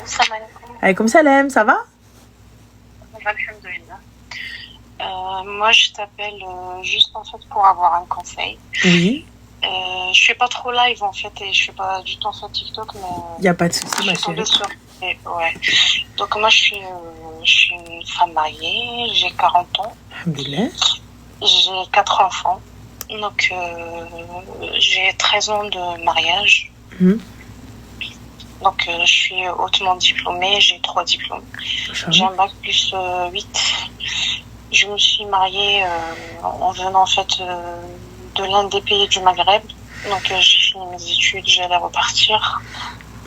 Salam alaikum. Alaykoum salam, ça va? Alhamdulillah. Moi, je t'appelle juste en fait pour avoir un conseil. Oui, Je suis pas trop live en fait et je suis pas du tout sur TikTok, mais il n'y a pas de souci, je ma suis tombée chérie. sur. Ouais. Donc moi, je suis une femme mariée, j'ai 40 ans, Alhamdulillah. j'ai 4 enfants, donc j'ai 13 ans de mariage. Mhm. Donc je suis hautement diplômée, j'ai 3 diplômes. J'ai Inch'Allah. un bac plus 8. Je me suis mariée en venant en fait de l'un des pays du Maghreb. Donc j'ai fini mes études, j'allais repartir.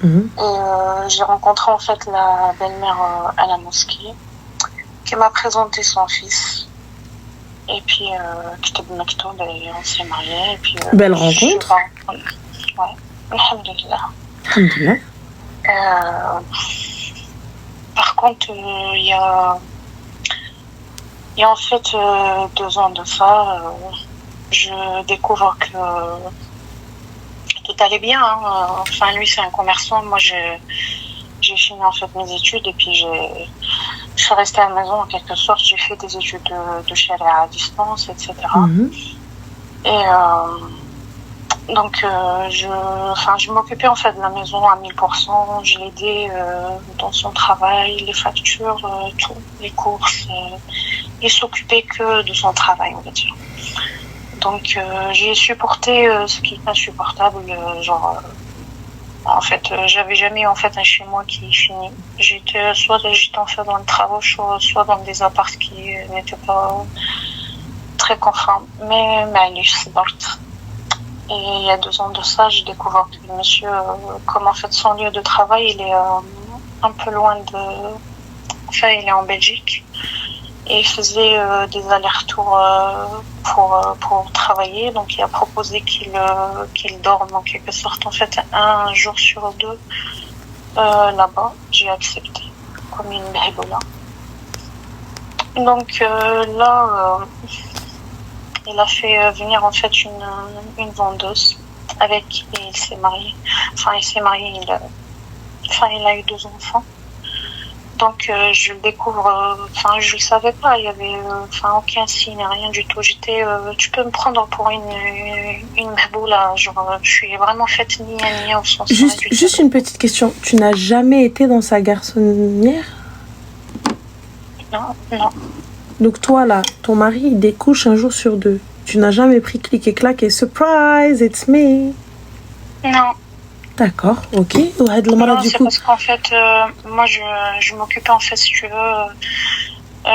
Mhm. Et j'ai rencontré en fait la belle-mère à la mosquée qui m'a présenté son fils. Et puis Kitab Maktoub, et on s'est mariés. Et puis Belle je suis rencontre. pas... Ouais, alhamdulillah. Alhamdulillah. Par contre, il y a en fait 2 ans de ça, je découvre que tout allait bien. Hein. Enfin, lui, c'est un commerçant. Moi, j'ai fini en fait mes études et puis je suis restée à la maison en quelque sorte. J'ai fait des études de charia à distance, etc. Mhm. Et donc, je m'occupais en fait de la maison à 1000%. Je l'aidais dans son travail, les factures, tout, les courses. Il s'occupait que de son travail, on va dire. Donc, j'ai supporté ce qui est insupportable, en fait, j'avais jamais eu en fait un chez moi qui finit. J'étais en fait dans les travaux, soit dans des apparts qui n'étaient pas très conformes. Mais allez, c'est bon. Et il y a 2 ans de ça, j'ai découvert que le monsieur, comme en fait son lieu de travail, il est un peu loin de... Enfin, il est en Belgique. Et il faisait des allers-retours pour travailler. Donc, il a proposé qu'il dorme en quelque sorte, en fait, un jour sur 2 là-bas. J'ai accepté, comme une béboula. Donc, là, il a fait venir, en fait, une vendeuse avec qui il s'est marié. Enfin, il s'est marié, il a eu 2 enfants. Donc je le découvre, je le savais pas, il y avait aucun signe, rien du tout. Tu peux me prendre pour une baboula, genre je suis vraiment faite nia au sens Juste une petite question. Tu n'as jamais été dans sa garçonnière? Non. Donc toi là, ton mari il découche un jour sur 2. Tu n'as jamais pris clic et clac et surprise, it's me. Non. D'accord, ok. Non, c'est parce qu'en fait, moi je m'occupais en fait, si tu veux,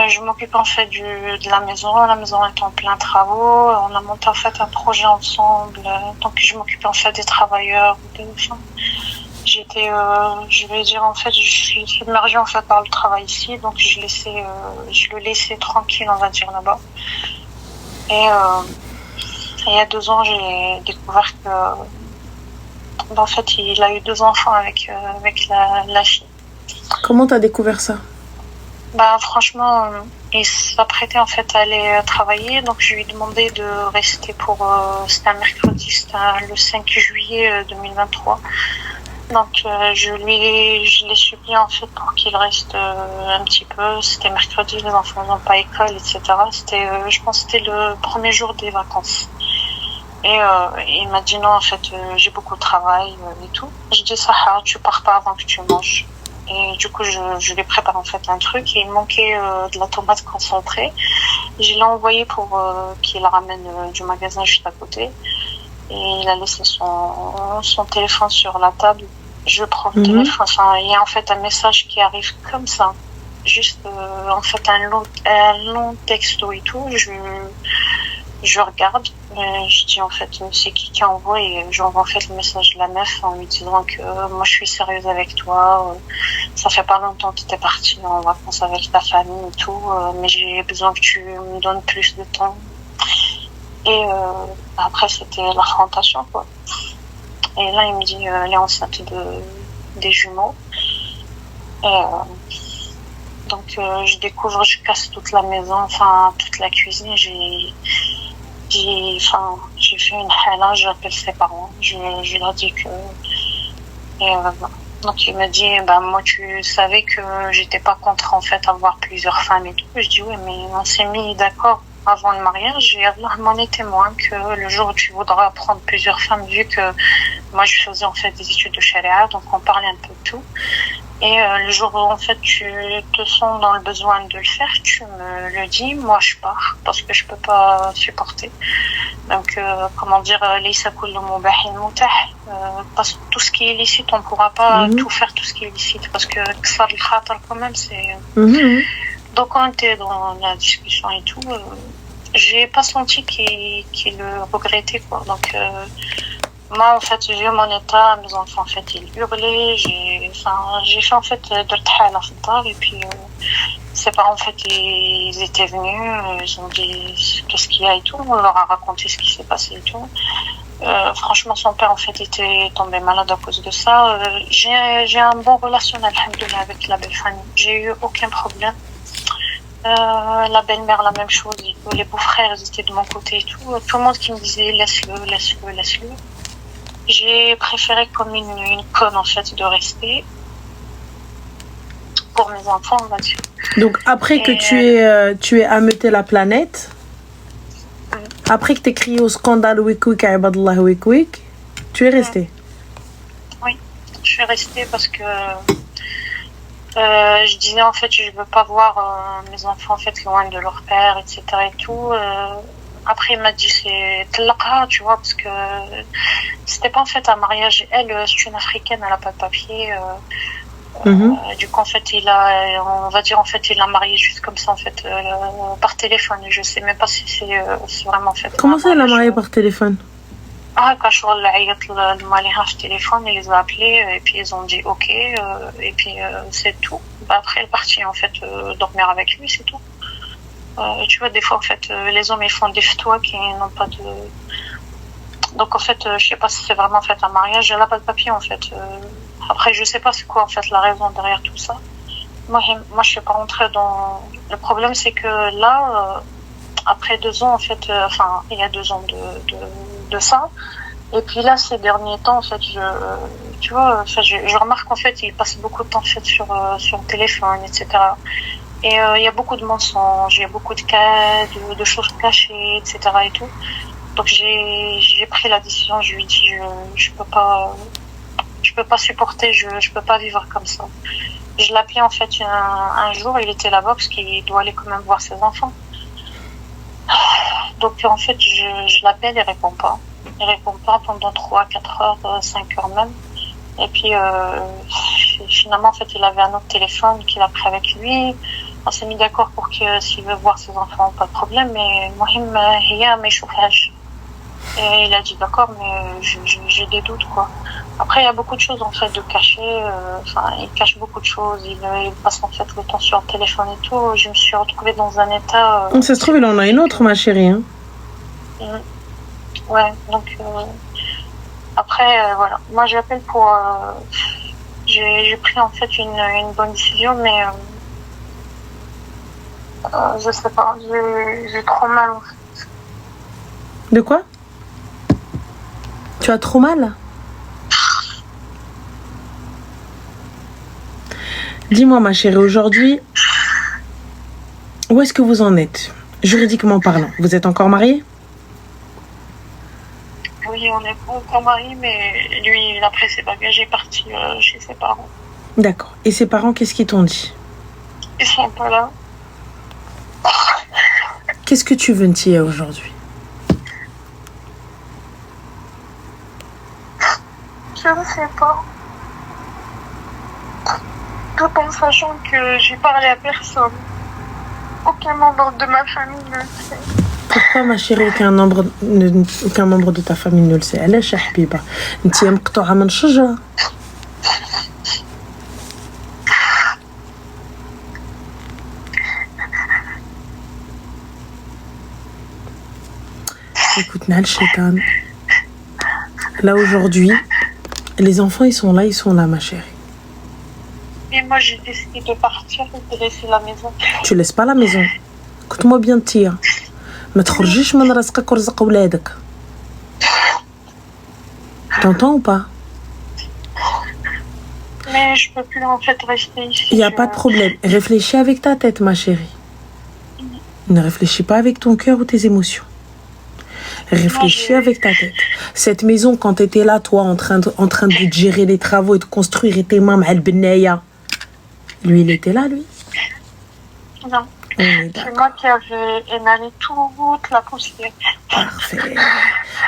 je m'occupais en fait de la maison. La maison est en plein travaux. On a monté en fait un projet ensemble. Donc je m'occupais en fait des travailleurs. J'étais, je vais dire en fait, je suis submergée en fait par le travail ici. Donc je le laissais tranquille, on va dire là-bas. Et il y a 2 ans, j'ai découvert que en fait, il a eu 2 enfants avec la fille. Comment t'as découvert ça? Franchement, il s'apprêtait en fait à aller travailler, donc je lui ai demandé de rester pour... c'était un mercredi, c'était le 5 juillet 2023. Donc je l'ai supplié en fait pour qu'il reste un petit peu. C'était mercredi, les enfants n'ont pas école, etc. Je pense que c'était le premier jour des vacances. Et il m'a dit non, en fait, j'ai beaucoup de travail et tout. J'ai dit, Sahar, tu pars pas avant que tu manges. Et du coup, je lui prépare en fait un truc. Et il manquait de la tomate concentrée. Je l'ai envoyé pour qu'il la ramène du magasin juste à côté. Et il a laissé son téléphone sur la table. Je prends le téléphone. Il y a en fait un message qui arrive comme ça. Juste en fait un long texto et tout. Je regarde, je dis en fait c'est qui envoie et j'envoie en fait le message de la meuf en lui disant que moi je suis sérieuse avec toi, ça fait pas longtemps que t'es partie en vacances avec ta famille et tout, mais j'ai besoin que tu me donnes plus de temps. Et après c'était l'affrontation quoi. Et là il me dit elle est enceinte des jumeaux. Et donc je découvre, je casse toute la maison, toute la cuisine, j'ai fait une hala, j'appelle ses parents, je leur dis que... Et Donc il me dit, ben moi tu savais que j'étais pas contre en fait avoir plusieurs femmes et tout. Je dis oui, mais on s'est mis d'accord avant le mariage et Allah m'en est témoin que le jour où tu voudras prendre plusieurs femmes, vu que moi je faisais en fait des études de charia, donc on parlait un peu de tout. Et le jour où en fait tu te sens dans le besoin de le faire, tu me le dis, moi je pars parce que je peux pas supporter. Donc comment dire, parce que tout ce qui est illicite, on pourra pas tout faire tout ce qui est illicite parce que ça le khatar quand même c'est. Donc on était dans la discussion et tout, j'ai pas senti qu'il le regrettait quoi. Donc moi, en fait, j'ai eu mon état, mes enfants, en fait, ils hurlaient, j'ai fait, en fait, de l'thala في الدار, et puis, ses parents, en fait, ils étaient venus, ils ont dit qu'est-ce qu'il y a et tout, on leur a raconté ce qui s'est passé et tout. Franchement, son père, en fait, était tombé malade à cause de ça. J'ai un bon relationnel, alhamdoulilah, avec la belle famille. J'ai eu aucun problème. La belle-mère, la même chose, les beaux-frères, ils étaient de mon côté et tout. Tout le monde qui me disait laisse-le. J'ai préféré comme une conne en fait de rester pour mes enfants, on va dire. Donc après que tu aies ameuté la planète, après que tu aies crié au scandale Wik Wik Ibadallah Wik Wik, tu es restée. Oui, je suis restée parce que je disais en fait je veux pas voir mes enfants en fait loin de leur père, etc. et tout. Après, il m'a dit c'est tlaqa, tu vois, parce que c'était pas en fait un mariage. Elle, c'est une africaine, elle a pas de papier. Du coup, en fait, on va dire, en fait, il l'a mariée juste comme ça, en fait, par téléphone. Je sais même pas si c'est vraiment en fait. Comment ça, elle l'a mariée par téléphone? Ah, quand je le mariage par téléphone, ils les ont appelés, et puis ils ont dit ok, et puis c'est tout. Bah, après, elle est partie, en fait, dormir avec lui, c'est tout. Tu vois, des fois, en fait, les hommes, ils font des fatwas qui n'ont pas de... Donc, en fait, je sais pas si c'est vraiment, en fait, un mariage. Elle n'a pas de papier, en fait. Après, je sais pas c'est quoi, en fait, la raison derrière tout ça. Moi, je suis pas rentrée dans... Le problème, c'est que là, après 2 ans, en fait, il y a 2 ans de ça. Et puis là, ces derniers temps, en fait, tu vois, je remarque, en fait, il passe beaucoup de temps, en fait, sur le téléphone, etc. Et il y a beaucoup de mensonges, il y a beaucoup de cas, de choses cachées, etc. et tout. Donc j'ai pris la décision, je lui ai dit je peux pas supporter, je peux pas vivre comme ça. Je l'appelais en fait un jour, il était là-bas parce qu'il doit aller quand même voir ses enfants. Donc en fait je l'appelle, il répond pas. Il répond pas pendant 3, 4 heures, 5 heures même. Et puis finalement en fait il avait un autre téléphone qu'il a pris avec lui. On s'est mis d'accord pour que s'il veut voir ses enfants, pas de problème, mais Mohim, et il a dit d'accord, mais j'ai des doutes, quoi. Après, il y a beaucoup de choses, en fait, de cacher. Il cache beaucoup de choses. Il passe, en fait, le temps sur le téléphone et tout. Je me suis retrouvée dans un état... Ça se trouve, il en a une autre, ma chérie. Hein. Ouais, donc... Après, voilà. Moi, j'appelle pour... J'ai pris, en fait, une bonne décision, mais... je sais pas, j'ai trop mal en fait. De quoi? Tu as trop mal? Dis-moi ma chérie, aujourd'hui, où est-ce que vous en êtes? Juridiquement parlant, vous êtes encore mariés? Oui, on est pas encore mariés, mais lui, après s'est engagé parti chez ses parents. D'accord. Et ses parents, qu'est-ce qu'ils t'ont dit? Ils sont pas là. Qu'est-ce que tu veux me dire aujourd'hui? Je ne sais pas. Tout en sachant que j'ai parlé à personne. Aucun membre de ma famille ne le sait. Pourquoi ma chérie aucun membre de ta famille ne le sait? علاش يا حبيبة انت مقطوعة من شجرة. Écoute, Nal Shaitan. Là aujourd'hui, les enfants ils sont là ma chérie. Et moi j'ai décidé de partir et de laisser la maison. Tu laisses pas la maison. Écoute-moi bien Tia. ما تخرجيش من رزقك ورزق ولادك. T'entends ou pas? Mais Mais je peux plus en fait rester ici. Il n'y a pas de problème. Réfléchis avec ta tête, ma chérie. Ne réfléchis pas avec ton cœur ou tes émotions. Réfléchis avec ta tête. Cette maison, quand tu étais là, toi, en train de gérer les travaux et de construire, et tes mains, lui, il était là, lui? Non. C'est moi qui avais émalé toute la poussière. Parfait.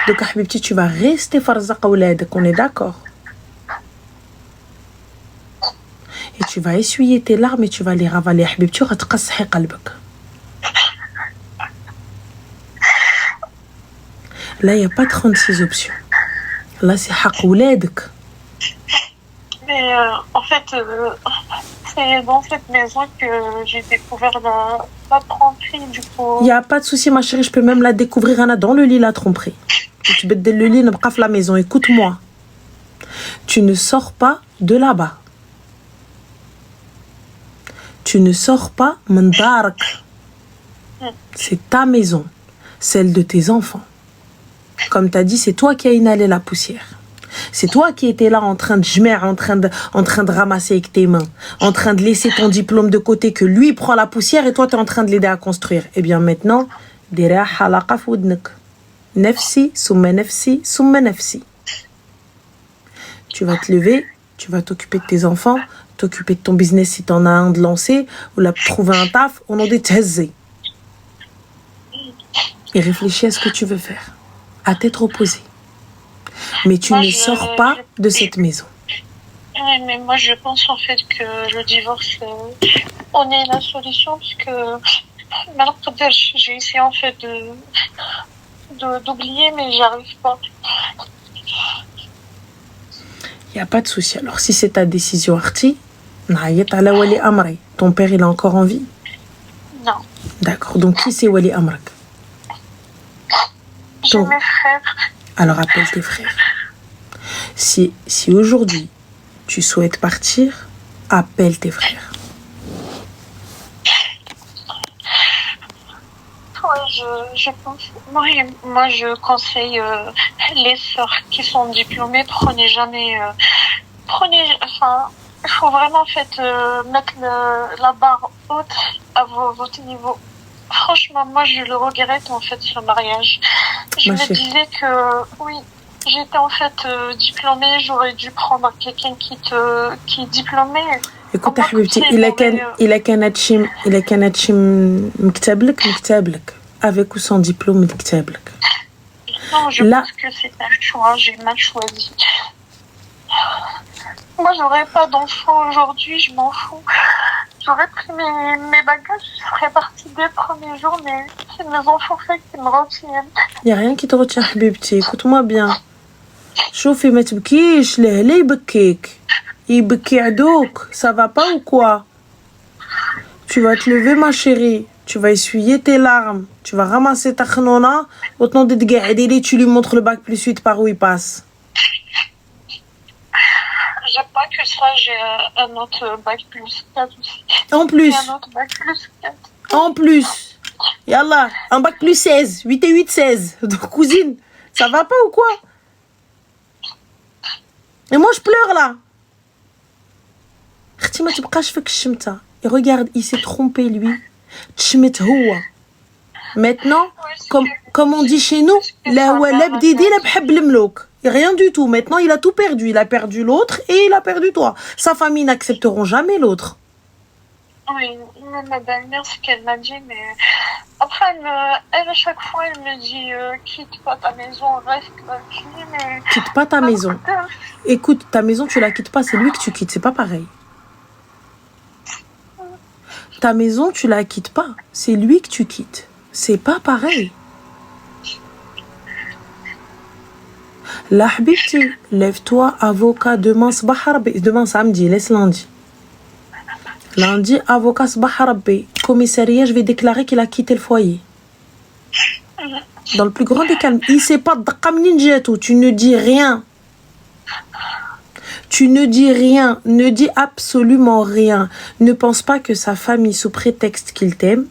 Donc, Habibti, tu vas rester farzaqa ouladek, on est d'accord? Et tu vas essuyer tes larmes et tu vas les ravaler. Habibti, غتقصحي قلبك. Là, il n'y a pas 36 options. Là, c'est حق ولادك. Mais en fait, c'est dans cette maison que j'ai découvert la tromperie, du coup. Il n'y a pas de souci, ma chérie. Je peux même la découvrir dans le lit, la tromperie. Tu peux te le lit, n'abqa la maison. Écoute-moi. Tu ne sors pas de là-bas. Tu ne sors pas mandarak. C'est ta maison. Celle de tes enfants. Comme tu as dit, c'est toi qui as inhalé la poussière. C'est toi qui étais là en train de ramasser avec tes mains, en train de laisser ton diplôme de côté, que lui prend la poussière et toi tu es en train de l'aider à construire. Eh bien maintenant, dira halaqa fi wadnek. Nafsi, summa nafsi, summa nafsi. Tu vas te lever, tu vas t'occuper de tes enfants, t'occuper de ton business si tu en as un de lancer, ou là trouver un taf, on en dit t'hazzi. Et réfléchis à ce que tu veux faire, à tête reposée. Mais tu ne sors pas de cette maison. Oui, mais moi je pense en fait que le divorce, on est la solution, parce que j'ai essayé en fait d'oublier, mais j'arrive pas. Il n'y a pas de souci. Alors si c'est ta décision, Arti, ton père il est encore en vie? Non. D'accord. Donc qui c'est Wali Amrak? J'ai mes frères. Alors appelle tes frères. Si aujourd'hui tu souhaites partir, appelle tes frères. Ouais, je pense. Moi, je conseille les sœurs qui sont diplômées, il faut vraiment en fait mettre la barre haute à votre niveau. Franchement, moi, je le regrette en fait, ce mariage. Je me disais que oui, j'étais en fait diplômée, j'aurais dû prendre quelqu'un qui est diplômé. écoute حبيبتي إلا كان هادشي مكتاب لك avec ou sans diplôme مكتاب لك. Non, je pense que c'est un choix, j'ai mal choisi. Moi, j'aurais pas d'enfant aujourd'hui, je m'en fous. J'aurais pris mes bagages, je serais partie dès le premier jour, mais c'est mes enfants qui me retiennent. Il n'y a rien qui te retient, Habibti. Écoute-moi bien. شوفي ما تبكيش لهلا يبكي عدوك. Ça va pas ou quoi? Tu vas te lever, ma chérie. Tu vas essuyer tes larmes. Tu vas ramasser ta khnona. Autant de تقعدي, tu lui montres le bac plus 8 par où il passe. J'ai pas que ça, j'ai un autre bac plus 4 aussi. En plus. J'ai un autre bac plus 4. En plus. Yallah, un bac plus 16. 8 et 8, 16. Donc, cousine, ça va pas ou quoi? Et moi, je pleure là. Et regarde, il s'est trompé, lui. Maintenant, comme on dit chez nous, rien du tout. Maintenant, il a tout perdu. Il a perdu l'autre et il a perdu toi. Sa famille n'accepteront jamais l'autre. Oui, ma belle-mère, ce qu'elle m'a dit, mais après, elle à chaque fois, elle me dit quitte pas ta maison, reste tranquille. Mais... Quitte pas ta maison. Écoute, ta maison, tu la quittes pas, c'est lui que tu quittes, c'est pas pareil. Ta maison, tu la quittes pas, c'est lui que tu quittes, c'est pas pareil. La habibti, lève-toi, avocat, demain samedi, laisse lundi. Lundi, avocat Sbaharabé, commissariat, je vais déclarer qu'il a quitté le foyer. Dans le plus grand des calmes, il sait pas de tu ne dis rien. Tu ne dis rien, ne dis absolument rien. Ne pense pas que sa famille, sous prétexte qu'il t'aime,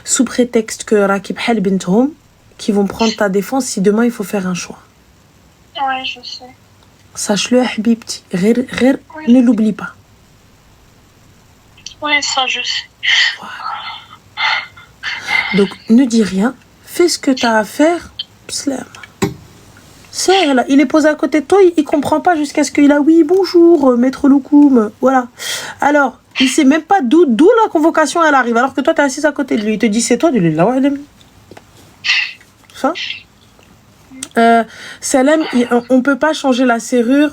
sous prétexte que Rakib Hel Bintoum, qui vont prendre ta défense si demain il faut faire un choix. Ouais, je sais. Sache-le, Habibti. Ne l'oublie pas. Oui, ça, je sais. Donc, ne dis rien. Fais ce que tu as à faire. Slam. C'est là. Il est posé à côté de toi. Il comprend pas jusqu'à ce qu'il a oui, bonjour, maître Loukoum. Voilà. Alors, il sait même pas d'où la convocation elle arrive. Alors que toi, tu es assise à côté de lui. Il te dit c'est toi. Il est là. Ça. Salem, on peut pas changer la serrure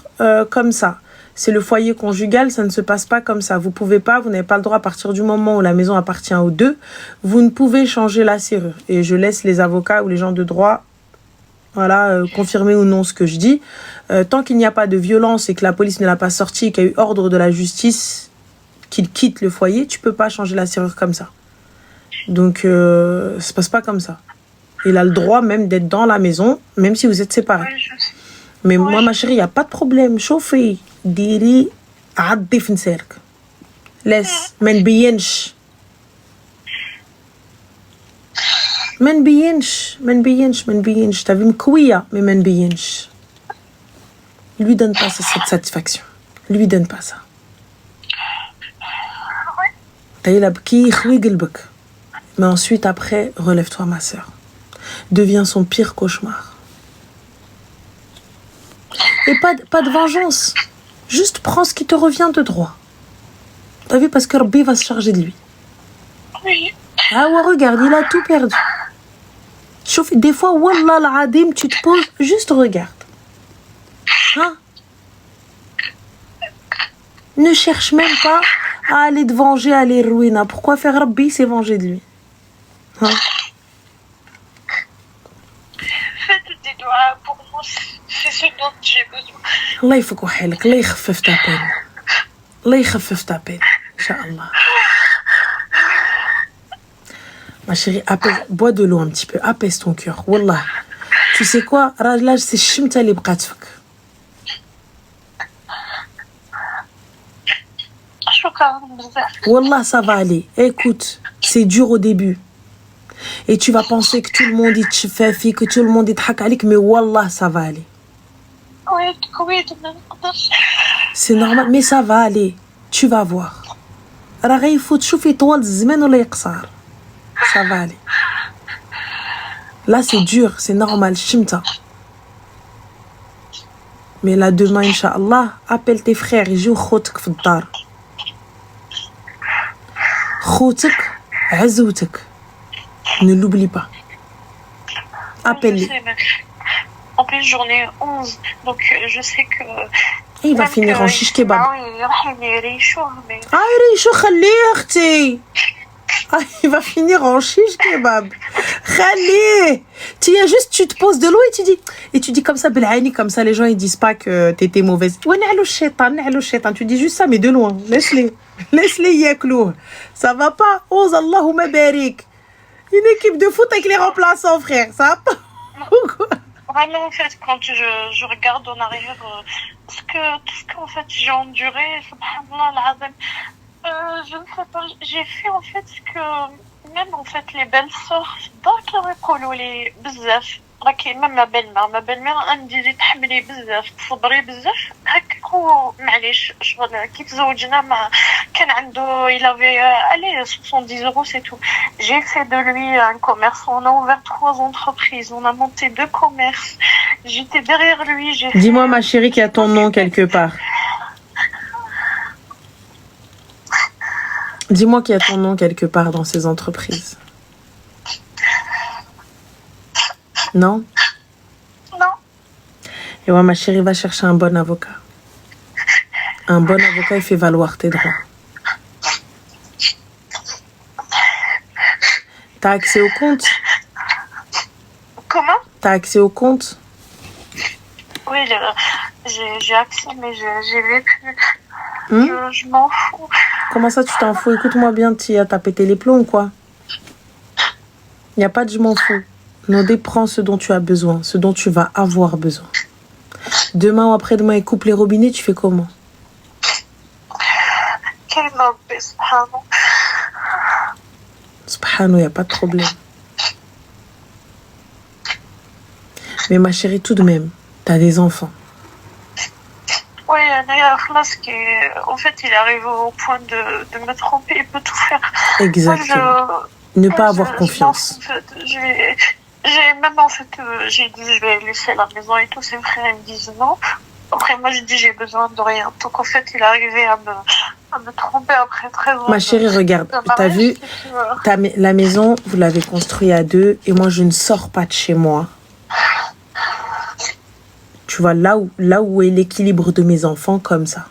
comme ça. C'est le foyer conjugal, ça ne se passe pas comme ça. Vous pouvez pas, vous n'avez pas le droit à partir du moment où la maison appartient aux deux. Vous ne pouvez changer la serrure. Et je laisse les avocats ou les gens de droit, voilà, confirmer ou non ce que je dis. Tant qu'il n'y a pas de violence et que la police ne l'a pas sorti, qu'il y a eu ordre de la justice qu'il quitte le foyer, tu peux pas changer la serrure comme ça. Donc, ça se passe pas comme ça. Il a le droit même d'être dans la maison, même si vous êtes séparés. Oui, Mais moi, ma chérie, il n'y a pas de problème. Chauffez. Diri, عضي في نسيرك. Laisse. ما نبينش. ما نبينش. T'as vu مكوية, mais ما نبينش. Lui donne pas cette satisfaction. Lui donne pas ça. Taïla bki, khoui قلبك. Mais ensuite, après, relève-toi, ma sœur. Deviens son pire cauchemar. Et pas de vengeance. Juste prends ce qui te revient de droit. T'as vu, parce que Rabbi va se charger de lui. Oui. Ah ouais, regarde, il a tout perdu. Chauffe, des fois, wallah l'adim, tu te poses, juste regarde. Hein? Ne cherche même pas à aller te venger, à aller ruiner. Pourquoi faire Rabbi, c'est venger de lui? Hein? Faites des doigts pour moi, c'est ce dont j'ai besoin. الله يفك وحالك الله يخفف ta peine الله يخفف ta peine إن شاء الله. Ma chérie, bois de l'eau un petit peu, apaise ton cœur. Wallah, tu sais quoi, là c'est الشمتة اللي بقات فيك. Wallah, ça va aller. Écoute, c'est dur au début. Et tu vas penser que tout le monde est tchifafi, que tout le monde est hakalik, mais wallah, ça va aller. C'est normal, mais ça va aller. Tu vas voir. Il faut تشوفي طوال الزمان ولا يقصر. Ça va aller. Là, c'est dur, c'est normal, chimta. Mais là, demain, Inch'Allah, appelle tes frères, ils jouent خوتك في الدار. خوتك عزوتك. Ne l'oublie pas. Appelle-les. En plus, j'en ai 11, donc je sais que... Et il va finir en shish kebab. Il va finir en shish kebab. Tu te poses de l'eau et tu dis comme ça, comme ça, les gens ils disent pas que t'étais mauvaise. Tu dis juste ça, mais de loin. Laisse-les yaklouh. Ça va pas. Ose Allahumma barik. Une équipe de foot avec les remplaçants, frère. Ça va pas. Vraiment, en fait, quand je regarde en arrière tout ce que en fait, j'ai enduré, subhanallah, l'azim, je ne sais pas, j'ai fait en fait ce que même en fait les belles-sœurs, d'accord, les bzaf, même ma belle-mère, elle me disait تحملي بزاف تصبري بزاف هكاك هو معليش شغل كي تزوجنا مع كان عنده il avait allez 70 € c'est tout. J'ai fait de lui un commerce, on a ouvert 3 entreprises, on a monté 2 commerces. J'étais derrière lui, Dis-moi ma chérie qu'il y a ton nom quelque part. Dis-moi qu'il y a ton nom quelque part dans ces entreprises. Non? Non. Et ouais, ma chérie, va chercher un bon avocat. Un bon avocat, il fait valoir tes droits. T'as accès au compte? Comment? T'as accès au compte? Oui, j'ai accès, mais j'ai vécu. Je m'en fous. Comment ça, tu t'en fous? Écoute-moi bien, t'as pété les plombs ou quoi? Il n'y a pas de je m'en fous. Nodé, prends ce dont tu as besoin, ce dont tu vas avoir besoin. Demain ou après-demain, il coupe les robinets, tu fais comment? Subhanahu, il n'y a pas de problème. Mais ma chérie, tout de même, t'as des enfants. en fait, il arrive au point de me tromper, il peut tout faire. Exactement. Ne pas avoir confiance. En fait, j'ai même, en fait, j'ai dit, je vais laisser la maison et tout. Ses frères, ils me disent non. Après, moi, je dis, j'ai besoin de rien. Donc, en fait, il est arrivé à me tromper après 13 ans. Ma chérie, regarde, t'as vu, la maison, vous l'avez construite à deux, et moi, je ne sors pas de chez moi. Tu vois, là où est l'équilibre de mes enfants, comme ça.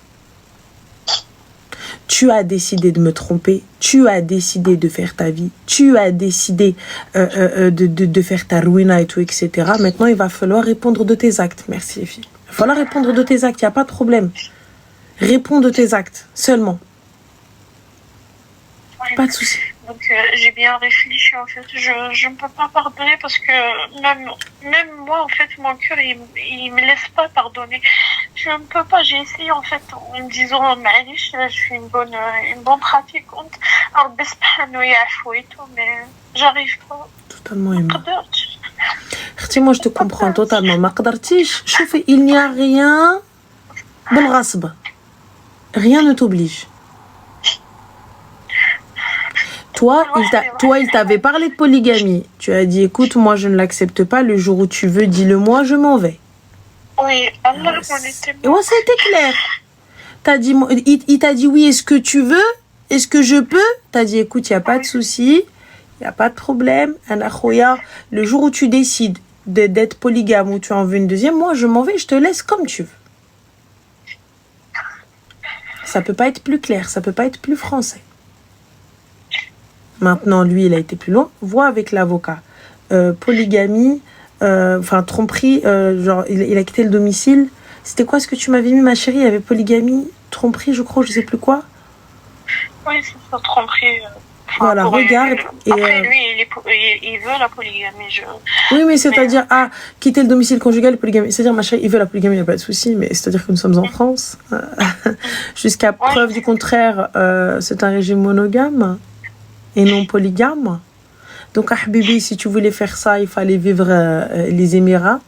Tu as décidé de me tromper, tu as décidé de faire ta vie, tu as décidé de faire ta ruina et tout, etc. Maintenant, il va falloir répondre de tes actes. Merci les filles. Il va falloir répondre de tes actes, il n'y a pas de problème. Réponds de tes actes, seulement. Pas de souci. Donc j'ai bien réfléchi en fait. Je ne peux pas pardonner parce que même moi en fait mon cœur il me laisse pas pardonner. Je ne peux pas. J'ai essayé en fait en me disant معليش là je suis une bonne pratiquante. ربي سبحانه يعفو et tout mais j'arrive pas. Totalement aimé. Moi je te comprends totalement. ما قدرتيش. شوفي il n'y a rien بالغصب. Rien ne t'oblige. Toi, il t'avait parlé de polygamie. Tu as dit, écoute, moi, je ne l'accepte pas. Le jour où tu veux, dis-le-moi, je m'en vais. Oui, Allah, on était... Et ouais, ça a été clair. Il t'a dit, oui, est-ce que tu veux? Est-ce que je peux? T'as dit, écoute, il n'y a pas de souci. Il n'y a pas de problème. Le jour où tu décides d'être polygame ou tu en veux une deuxième, moi, je m'en vais, je te laisse comme tu veux. Ça peut pas être plus clair, ça peut pas être plus français. Maintenant, lui, il a été plus loin. Vois avec l'avocat. Polygamie, tromperie, genre, il a quitté le domicile. C'était quoi ce que tu m'avais mis, ma chérie? Il y avait polygamie, tromperie, je crois, je sais plus quoi. Oui, c'est ça, tromperie. Voilà, regarde. Après, lui, il veut la polygamie. Oui, mais c'est-à-dire, quitter le domicile conjugal, polygamie. C'est-à-dire, ma chérie, il veut la polygamie, il n'y a pas de souci, mais c'est-à-dire que nous sommes en France. Jusqu'à preuve du contraire, c'est un régime monogame et non polygame. Donc, Habibi, si tu voulais faire ça, il fallait vivre les Émirats.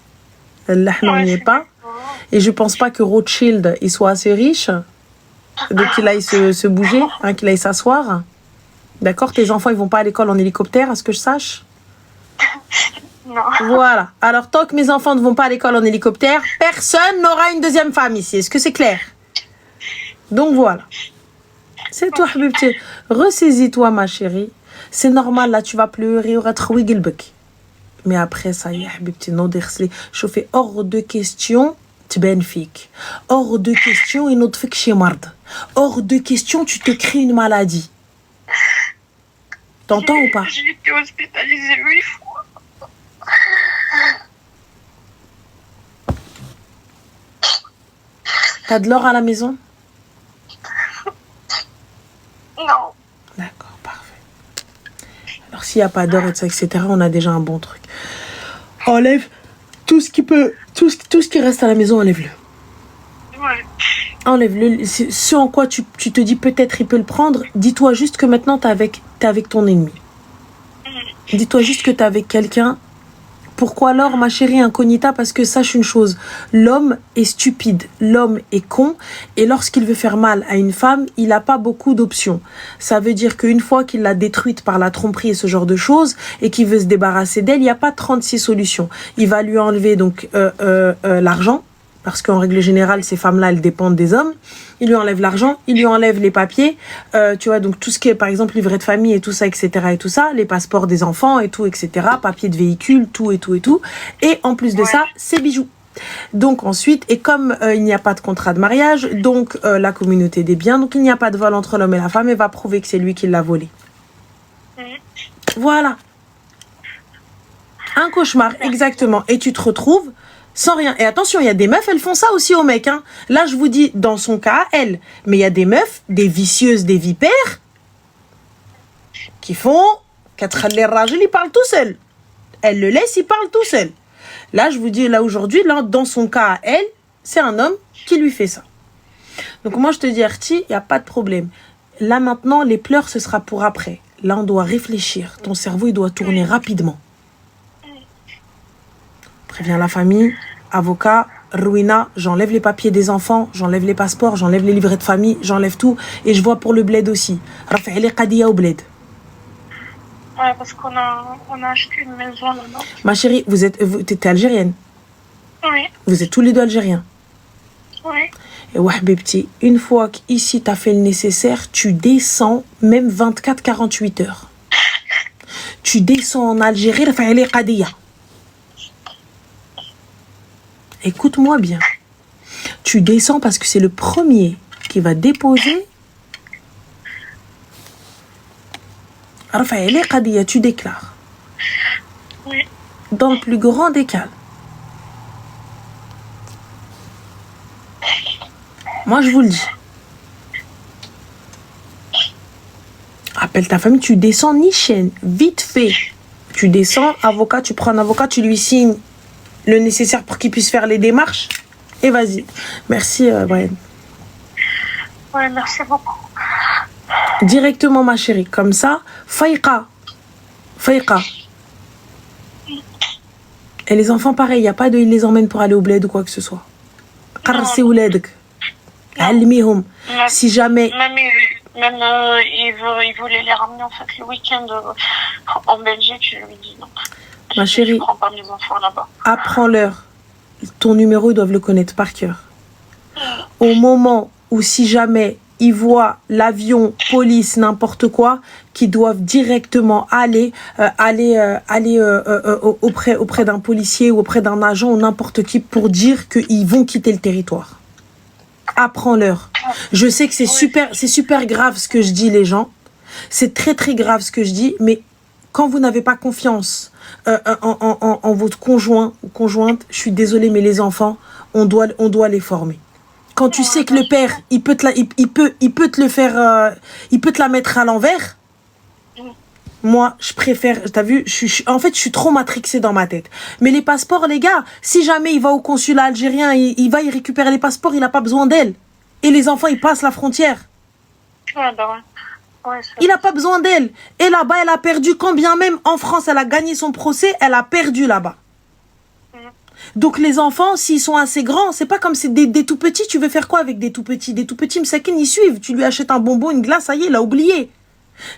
Là, on n'y est pas. Et je pense pas que Rothschild, il soit assez riche. Donc, qu'il aille se bouger, qu'il aille s'asseoir. D'accord? Tes enfants, ils vont pas à l'école en hélicoptère, à ce que je sache? Non. Voilà. Alors, tant que mes enfants ne vont pas à l'école en hélicoptère, personne n'aura une deuxième femme ici. Est-ce que c'est clair? Donc, voilà. C'est toi, Habibti. Ressaisis-toi, ma chérie. C'est normal, là, tu vas pleurer. Mais après, ça y est, Habibti, non, je fais hors de question. Hors de question, une autre chez Marde. Hors de question, tu te crées une maladie. T'entends ou pas? J'ai été hospitalisée 8 fois. T'as de l'or à la maison? Non. D'accord, parfait. Alors, s'il n'y a pas d'or, etc., on a déjà un bon truc. Enlève tout ce qui peut... Tout ce qui reste à la maison, enlève-le. Ouais. Enlève-le. Ce en quoi tu te dis peut-être il peut le prendre, dis-toi juste que maintenant t'es avec ton ennemi. Dis-toi juste que t'es avec quelqu'un. Pourquoi alors, ma chérie incognita? Parce que sache une chose, l'homme est stupide, l'homme est con, et lorsqu'il veut faire mal à une femme, il n'a pas beaucoup d'options. Ça veut dire qu'une fois qu'il l'a détruite par la tromperie et ce genre de choses, et qu'il veut se débarrasser d'elle, il n'y a pas 36 solutions. Il va lui enlever donc l'argent, parce qu'en règle générale, ces femmes-là, elles dépendent des hommes. Il lui enlève l'argent, il lui enlève les papiers, tu vois, donc tout ce qui est, par exemple, livret de famille et tout ça, etc. et tout ça, les passeports des enfants et tout, etc., papiers de véhicule, tout et tout et tout. Et en plus de ça, ses bijoux. Donc ensuite, et comme il n'y a pas de contrat de mariage, donc la communauté des biens, donc il n'y a pas de vol entre l'homme et la femme, et va prouver que c'est lui qui l'a volé. Voilà. Un cauchemar, exactement. Et tu te retrouves sans rien. Et attention, il y a des meufs, elles font ça aussi aux mecs. Hein. Là, je vous dis, dans son cas, elle. Mais il y a des meufs, des vicieuses, des vipères, qui font... ils parlent tout seul. Elle le laisse, il parle tout seul. Là, je vous dis, là, aujourd'hui, là, dans son cas, elle, c'est un homme qui lui fait ça. Donc, moi, je te dis, Arti, il n'y a pas de problème. Là, maintenant, les pleurs, ce sera pour après. Là, on doit réfléchir. Ton cerveau, il doit tourner rapidement. Préviens la famille, avocat, Rouina, j'enlève les papiers des enfants, j'enlève les passeports, j'enlève les livrets de famille, j'enlève tout. Et je vois pour le bled aussi. Rafa'i li qadiya au bled. Ouais, parce qu'on a acheté une maison là-bas. Ma chérie, t'es algérienne? Oui. Vous êtes tous les deux algériens? Oui. Et ouais, petit, une fois qu'ici t'as fait le nécessaire, tu descends même 24-48 heures. Tu descends en Algérie, rafa'i li qadiya. Écoute-moi bien. Tu descends parce que c'est le premier qui va déposer. Rafa'i li qadiya, tu déclares. Oui. Dans le plus grand des calmes. Moi, je vous le dis. Appelle ta famille, tu descends ni chaîne, vite fait. Tu descends, avocat, tu prends un avocat, tu lui signes le nécessaire pour qu'il puisse faire les démarches. Et vas-y. Merci, Brian. Ouais, merci beaucoup. Directement, ma chérie. Comme ça, Faïqa. Et les enfants, pareil, il n'y a pas de... Ils les emmènent pour aller au bled ou quoi que ce soit. Qarsi ouladek. Almihum. Si jamais... Même il voulait les ramener en fait le week-end en Belgique. Je lui ai dit non. Ma chérie, je prends pas mes enfants là-bas. Apprends-leur. Ton numéro, ils doivent le connaître par cœur. Au moment où si jamais ils voient l'avion, police, n'importe quoi, qu'ils doivent directement aller auprès d'un policier ou auprès d'un agent ou n'importe qui pour dire qu'ils vont quitter le territoire. Apprends-leur. Je sais que c'est super grave ce que je dis, les gens. C'est très très grave ce que je dis, mais quand vous n'avez pas confiance en votre conjoint ou conjointe, je suis désolée, mais les enfants, on doit les former. Quand tu sais que le père, il peut te le faire, il peut te la mettre à l'envers. Moi, je préfère, t'as vu, en fait, je suis trop matrixée dans ma tête. Mais les passeports, les gars, si jamais il va au consulat algérien, il va y récupérer les passeports, il n'a pas besoin d'elle. Et les enfants, ils passent la frontière. Ouais, bah ouais. Ouais, il n'a pas besoin d'elle. Et là-bas, elle a perdu, quand bien même en France, elle a gagné son procès, elle a perdu là-bas. Donc les enfants, s'ils sont assez grands, c'est pas comme c'est des tout petits, tu veux faire quoi avec des tout petits? Des tout petits, Msakin, ils suivent. Tu lui achètes un bonbon, une glace, ça y est, il a oublié.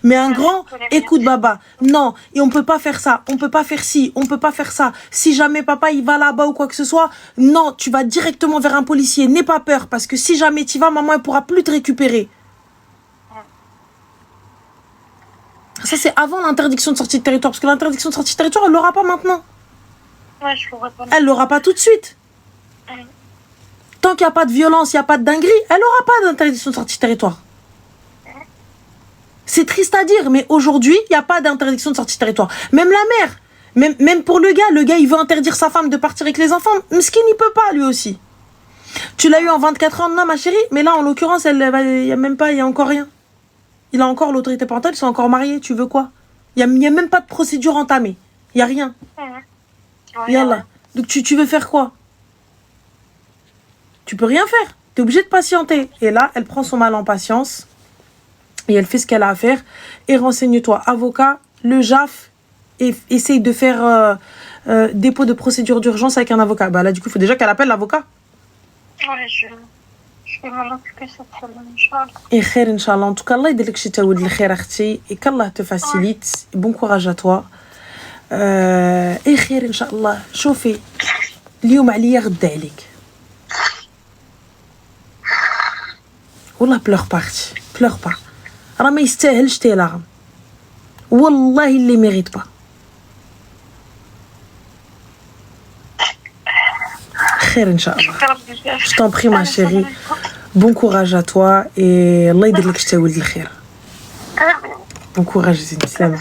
Mais un grand, écoute baba, non, et on peut pas faire ça, on peut pas faire ci, on peut pas faire ça. Si jamais papa il va là-bas ou quoi que ce soit, non, tu vas directement vers un policier, n'aie pas peur, parce que si jamais tu vas, maman elle pourra plus te récupérer. Ça c'est avant l'interdiction de sortie de territoire, parce que l'interdiction de sortie de territoire, elle l'aura pas maintenant. Ouais, je l'aurai pas. Elle l'aura pas tout de suite. Tant qu'il n'y a pas de violence, il n'y a pas de dinguerie, elle aura pas d'interdiction de sortie de territoire. C'est triste à dire, mais aujourd'hui, il n'y a pas d'interdiction de sortie de territoire. Même la mère, même pour le gars, il veut interdire sa femme de partir avec les enfants. Mskin, il peut pas, lui aussi. Tu l'as eu en 24 ans, non, ma chérie, mais là, en l'occurrence, il n'y a même pas, il n'y a encore rien. Il a encore l'autorité parentale, ils sont encore mariés, tu veux quoi? Il n'y a même pas de procédure entamée. Il n'y a rien. Yallah. Donc, tu veux faire quoi? Tu peux rien faire. Tu es obligé de patienter. Et là, elle prend son mal en patience. Et elle fait ce qu'elle a à faire. Et renseigne-toi, avocat, le JAF, et essaye de faire dépôt de procédure d'urgence avec un avocat. Bah là, du coup, il faut déjà qu'elle appelle l'avocat. Ouais, je vais m'en occuper cette semaine, Inch'Allah. Et khair, Inch'Allah. En tout cas, Allah يدلك شي تاود الخير أختي. Et qu'Allah te facilite. Bon courage à toi. Et khair, Inch'Allah. شوفي اليوم عليا غدا عليك. والله pleure pas. راه ما يستاهلش تيلاغم. والله اللي ميريت با. خير ان شاء الله. Je t'en prie ma chérie. Bon courage à toi et الله يدير لك شتا ولد الخير. Bon courage زين سلامة.